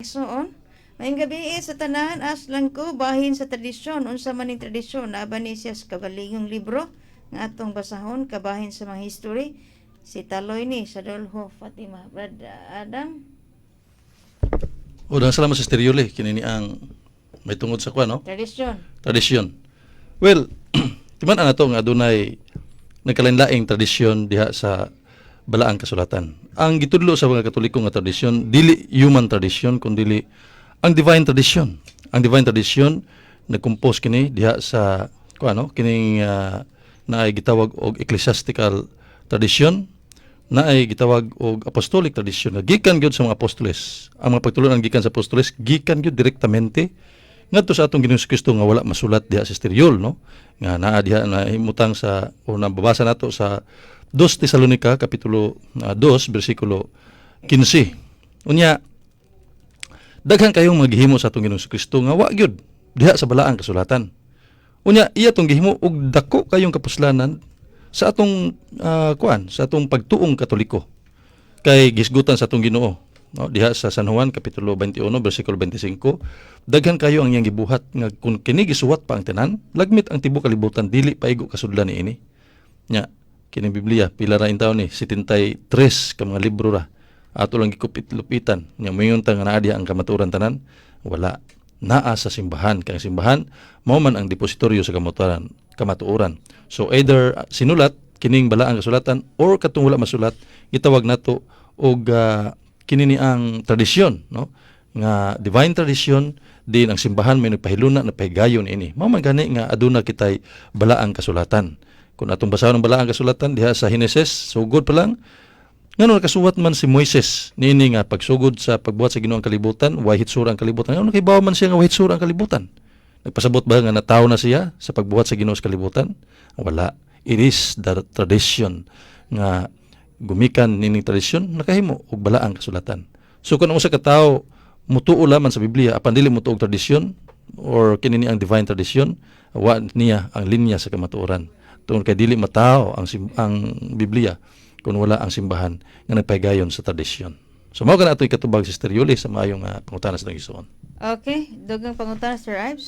igsoon. Maayong gabi sa tanan, aslan ko bahin sa tradisyon. Unsa man ning tradisyon, naba ni siya sa kabalingong libro nga atong basahon, kabahin sa mga history. Si Taloy ni sa Dolho Fatima. Brad Adam. O, dahil salamat sa stereole, kinini ang may tungod sa kwa, no? Tradisyon. Tradisyon. Well, timan na to nga adunay nagkalain-laing tradisyon diha sa balaang kasulatan. Ang gitudlo sa mga Katoliko nga tradisyon, dili human tradisyon, kundi ang divine tradisyon. Ang divine tradisyon nagkompose kini diha sa kuano kining naay gitawag og ecclesiastical tradisyon, naay gitawag og apostolic tradisyon. Gikan gyud sa mga apostoles. Ang mga pagtulunan gikan sa apostoles gikan gyud direktamente ngadto sa atong Ginoong Kristo nga wala masulat diha sa stereol, no? Nga naa diha na himutang sa o nababasa nato sa 2 Tesalonica kapitulo 2 bersikulo 15. Unya daghan kayong maghimo sa atong Ginoong Kristo nga wa gyud diha sa balaang kasulatan. Unya iya tong gihimo og dako kayong kapuslanan sa atong sa atong pagtuong Katoliko. Kay gisgutan sa atong Ginoo, no, diha sa San Juan kapitulo 21 bersikulo 25, daghan kayo ang iyang gibuhat nga kun kini gisuwat pa ang tanan, lagmit ang tibuok kalibutan dili paigo kasudlan niini. Nya kini Biblia pila ra in taon ni 73 ka mga libro ra. Ato lang gikupit-lupitan nya mayon ta nga naa diha ang kamatuoran tanan, wala. Naa sa simbahan, kay simbahan mao man ang depositoryo sa kamatuoran. So either sinulat kining balaang kasulatan or katong wala masulat, gitawag nato og kini ni ang tradisyon, no? Nga divine tradition din ang simbahan may nagpahiluna na pahigayon ini. Mao man gani nga aduna kitay balaang kasulatan. Kung atong basahon ang balaang kasulatan diha sa Henesis, sugod pa lang ngano nakasuwat man si Moises niini nga pagsugod sa pagbuhat sa Ginoong kalibutan, way hitsura ang kalibutan. Ngano nakibaw man siya nga way hitsura ang kalibutan? Nagpasabot ba nga natawo na siya sa pagbuhat sa Ginoo sa kalibutan? Wala. It is the tradition nga gumikan nining tradisyon nakahimo og balaang kasulatan. So kung usa ka tawo mutuo lamang sa Biblia apan dili mutuo og tradisyon or kini ang divine tradition, wa niya ang linya sa kamatuoran. Tungod kay dili mataw ang Biblia kung wala ang simbahan nga nagpahigayon sa tradisyon. So mao kana atoy katubag si Sister Yuli sa maayong pangutana sa nagisuon. Okay, dugang pangutana Sir Ives.